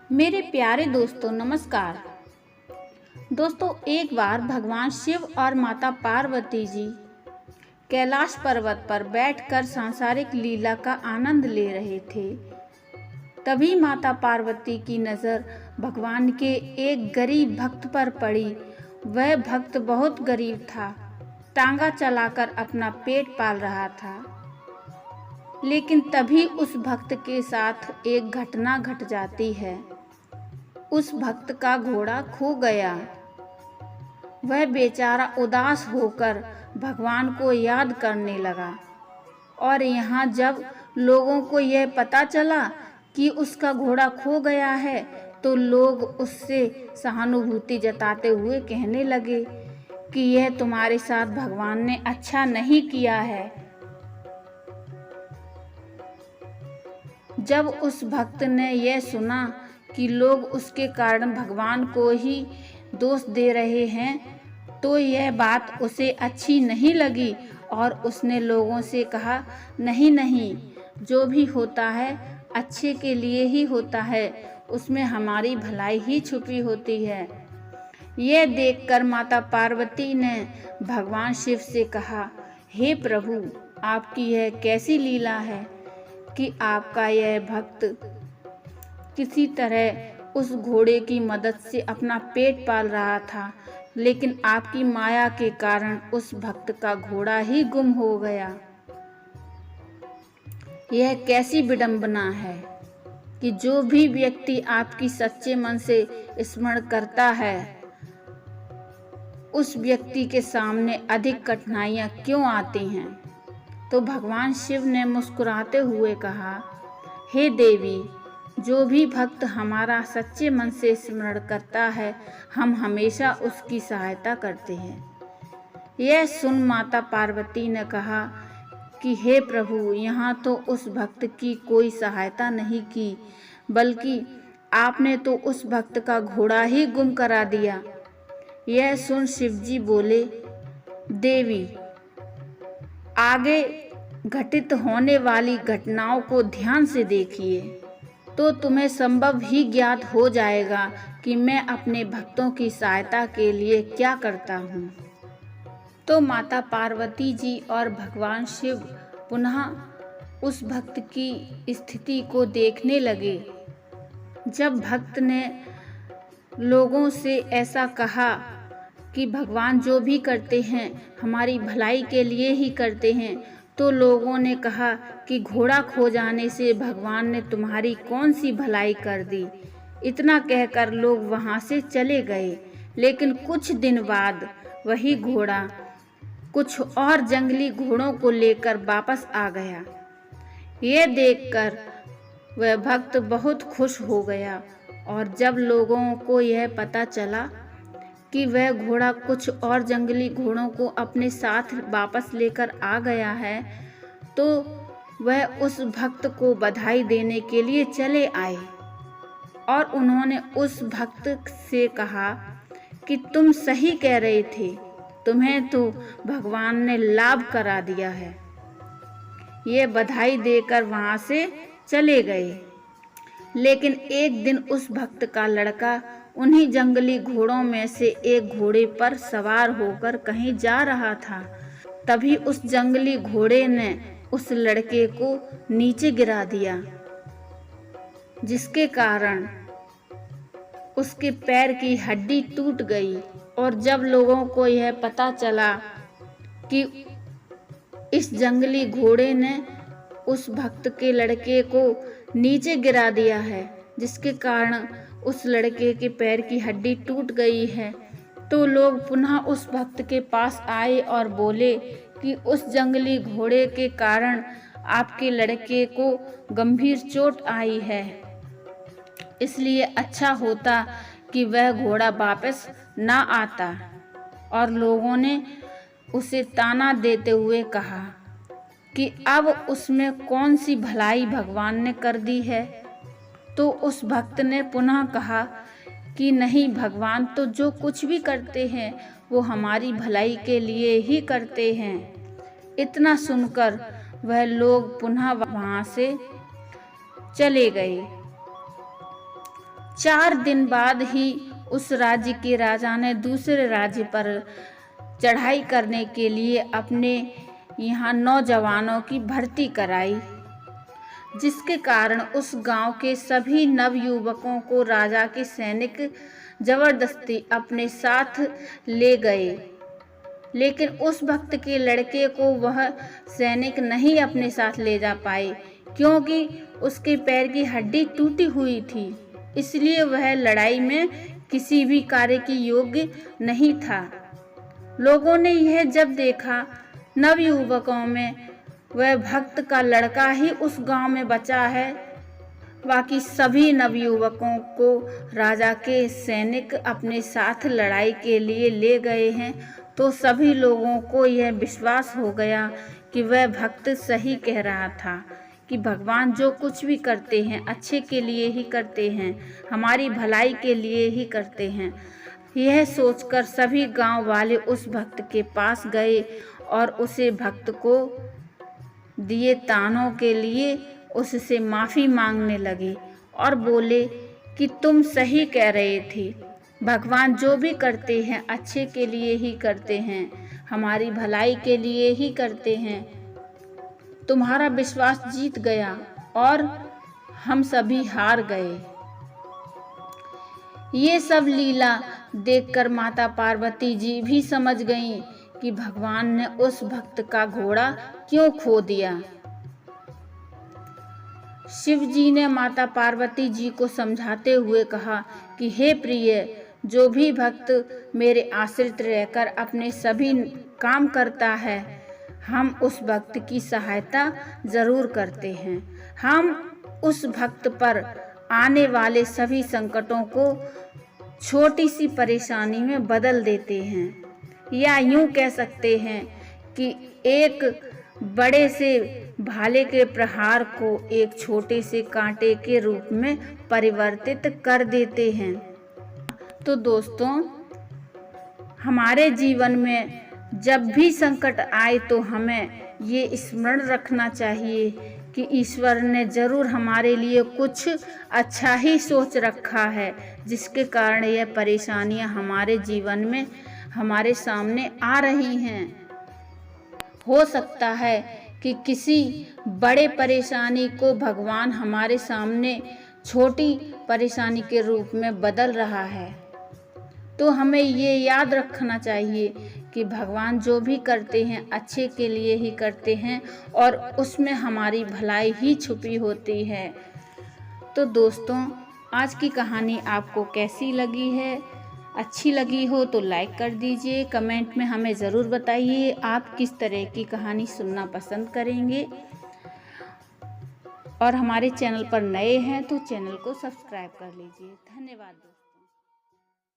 मेरे प्यारे दोस्तों नमस्कार। दोस्तों, एक बार भगवान शिव और माता पार्वती जी कैलाश पर्वत पर बैठकर सांसारिक लीला का आनंद ले रहे थे। तभी माता पार्वती की नज़र भगवान के एक गरीब भक्त पर पड़ी। वह भक्त बहुत गरीब था, टांगा चलाकर अपना पेट पाल रहा था। लेकिन तभी उस भक्त के साथ एक घटना घट जाती है। उस भक्त का घोड़ा खो गया। वह बेचारा उदास होकर भगवान को याद करने लगा। और यहाँ जब लोगों को यह पता चला कि उसका घोड़ा खो गया है, तो लोग उससे सहानुभूति जताते हुए कहने लगे कि यह तुम्हारे साथ भगवान ने अच्छा नहीं किया है। जब उस भक्त ने यह सुना कि लोग उसके कारण भगवान को ही दोष दे रहे हैं, तो यह बात उसे अच्छी नहीं लगी और उसने लोगों से कहा, नहीं नहीं, जो भी होता है अच्छे के लिए ही होता है, उसमें हमारी भलाई ही छुपी होती है। यह देखकर माता पार्वती ने भगवान शिव से कहा, हे प्रभु, आपकी यह कैसी लीला है कि आपका यह भक्त किसी तरह उस घोड़े की मदद से अपना पेट पाल रहा था, लेकिन आपकी माया के कारण उस भक्त का घोड़ा ही गुम हो गया। यह कैसी विडंबना है कि जो भी व्यक्ति आपकी सच्चे मन से स्मरण करता है, उस व्यक्ति के सामने अधिक कठिनाइयाँ क्यों आती हैं। तो भगवान शिव ने मुस्कुराते हुए कहा, हे देवी, जो भी भक्त हमारा सच्चे मन से स्मरण करता है, हम हमेशा उसकी सहायता करते हैं। यह सुन माता पार्वती ने कहा कि हे प्रभु, यहाँ तो उस भक्त की कोई सहायता नहीं की, बल्कि आपने तो उस भक्त का घोड़ा ही गुम करा दिया। यह सुन शिवजी बोले, देवी, आगे घटित होने वाली घटनाओं को ध्यान से देखिए, तो तुम्हें संभव ही ज्ञात हो जाएगा कि मैं अपने भक्तों की सहायता के लिए क्या करता हूँ। तो माता पार्वती जी और भगवान शिव पुनः उस भक्त की स्थिति को देखने लगे। जब भक्त ने लोगों से ऐसा कहा कि भगवान जो भी करते हैं हमारी भलाई के लिए ही करते हैं, तो लोगों ने कहा कि घोड़ा खो जाने से भगवान ने तुम्हारी कौन सी भलाई कर दी। इतना कहकर लोग वहां से चले गए। लेकिन कुछ दिन बाद वही घोड़ा कुछ और जंगली घोड़ों को लेकर वापस आ गया। ये देखकर वह भक्त बहुत खुश हो गया। और जब लोगों को यह पता चला कि वह घोड़ा कुछ और जंगली घोड़ों को अपने साथ वापस लेकर आ गया है, तो वह उस भक्त को बधाई देने के लिए चले आए और उन्होंने उस भक्त से कहा कि तुम सही कह रहे थे, तुम्हें तो भगवान ने लाभ करा दिया है। ये बधाई देकर वहां से चले गए। लेकिन एक दिन उस भक्त का लड़का उन्हीं जंगली घोड़ों में से एक घोड़े पर सवार होकर कहीं जा रहा था। तभी उस जंगली घोड़े ने उस लड़के को नीचे गिरा दिया, जिसके कारण उसके पैर की हड्डी टूट गई। और जब लोगों को यह पता चला कि इस जंगली घोड़े ने उस भक्त के लड़के को नीचे गिरा दिया है, जिसके कारण उस लड़के के पैर की हड्डी टूट गई है, तो लोग पुनः उस भक्त के पास आए और बोले कि उस जंगली घोड़े के कारण आपके लड़के को गंभीर चोट आई है, इसलिए अच्छा होता कि वह घोड़ा वापस ना आता। और लोगों ने उसे ताना देते हुए कहा कि अब उसमें कौन सी भलाई भगवान ने कर दी है। तो उस भक्त ने पुनः कहा कि नहीं, भगवान तो जो कुछ भी करते हैं वो हमारी भलाई के लिए ही करते हैं। इतना सुनकर वह लोग पुनः वहां से चले गए। 4 दिन बाद ही उस राज्य के राजा ने दूसरे राज्य पर चढ़ाई करने के लिए अपने यहाँ नौजवानों की भर्ती कराई, जिसके कारण उस गांव के सभी नवयुवकों को राजा के सैनिक जबरदस्ती अपने साथ ले गए। लेकिन उस भक्त के लड़के को वह सैनिक नहीं अपने साथ ले जा पाए, क्योंकि उसके पैर की हड्डी टूटी हुई थी, इसलिए वह लड़ाई में किसी भी कार्य के योग्य नहीं था। लोगों ने यह जब देखा, नवयुवकों में वह भक्त का लड़का ही उस गांव में बचा है, बाकी सभी नवयुवकों को राजा के सैनिक अपने साथ लड़ाई के लिए ले गए हैं, तो सभी लोगों को यह विश्वास हो गया कि वह भक्त सही कह रहा था कि भगवान जो कुछ भी करते हैं अच्छे के लिए ही करते हैं, हमारी भलाई के लिए ही करते हैं। यह सोचकर सभी गांव वाले उस भक्त के पास गए और उसे भक्त को दिए तानों के लिए उससे माफ़ी मांगने लगे और बोले कि तुम सही कह रहे थे, भगवान जो भी करते हैं अच्छे के लिए ही करते हैं, हमारी भलाई के लिए ही करते हैं। तुम्हारा विश्वास जीत गया और हम सभी हार गए। ये सब लीला देखकर माता पार्वती जी भी समझ गईं कि भगवान ने उस भक्त का घोड़ा क्यों खो दिया। शिव जी ने माता पार्वती जी को समझाते हुए कहा कि हे प्रिय, जो भी भक्त मेरे आश्रित रहकर अपने सभी काम करता है, हम उस भक्त की सहायता जरूर करते हैं। हम उस भक्त पर आने वाले सभी संकटों को छोटी सी परेशानी में बदल देते हैं, या यूं कह सकते हैं कि एक बड़े से भाले के प्रहार को एक छोटे से कांटे के रूप में परिवर्तित कर देते हैं। तो दोस्तों, हमारे जीवन में जब भी संकट आए तो हमें ये स्मरण रखना चाहिए कि ईश्वर ने जरूर हमारे लिए कुछ अच्छा ही सोच रखा है, जिसके कारण यह परेशानियां हमारे जीवन में हमारे सामने आ रही हैं। हो सकता है कि किसी बड़े परेशानी को भगवान हमारे सामने छोटी परेशानी के रूप में बदल रहा है। तो हमें ये याद रखना चाहिए कि भगवान जो भी करते हैं अच्छे के लिए ही करते हैं और उसमें हमारी भलाई ही छुपी होती है। तो दोस्तों, आज की कहानी आपको कैसी लगी है? अच्छी लगी हो तो लाइक कर दीजिए। कमेंट में हमें ज़रूर बताइए आप किस तरह की कहानी सुनना पसंद करेंगे। और हमारे चैनल पर नए हैं तो चैनल को सब्सक्राइब कर लीजिए। धन्यवाद दोस्तों।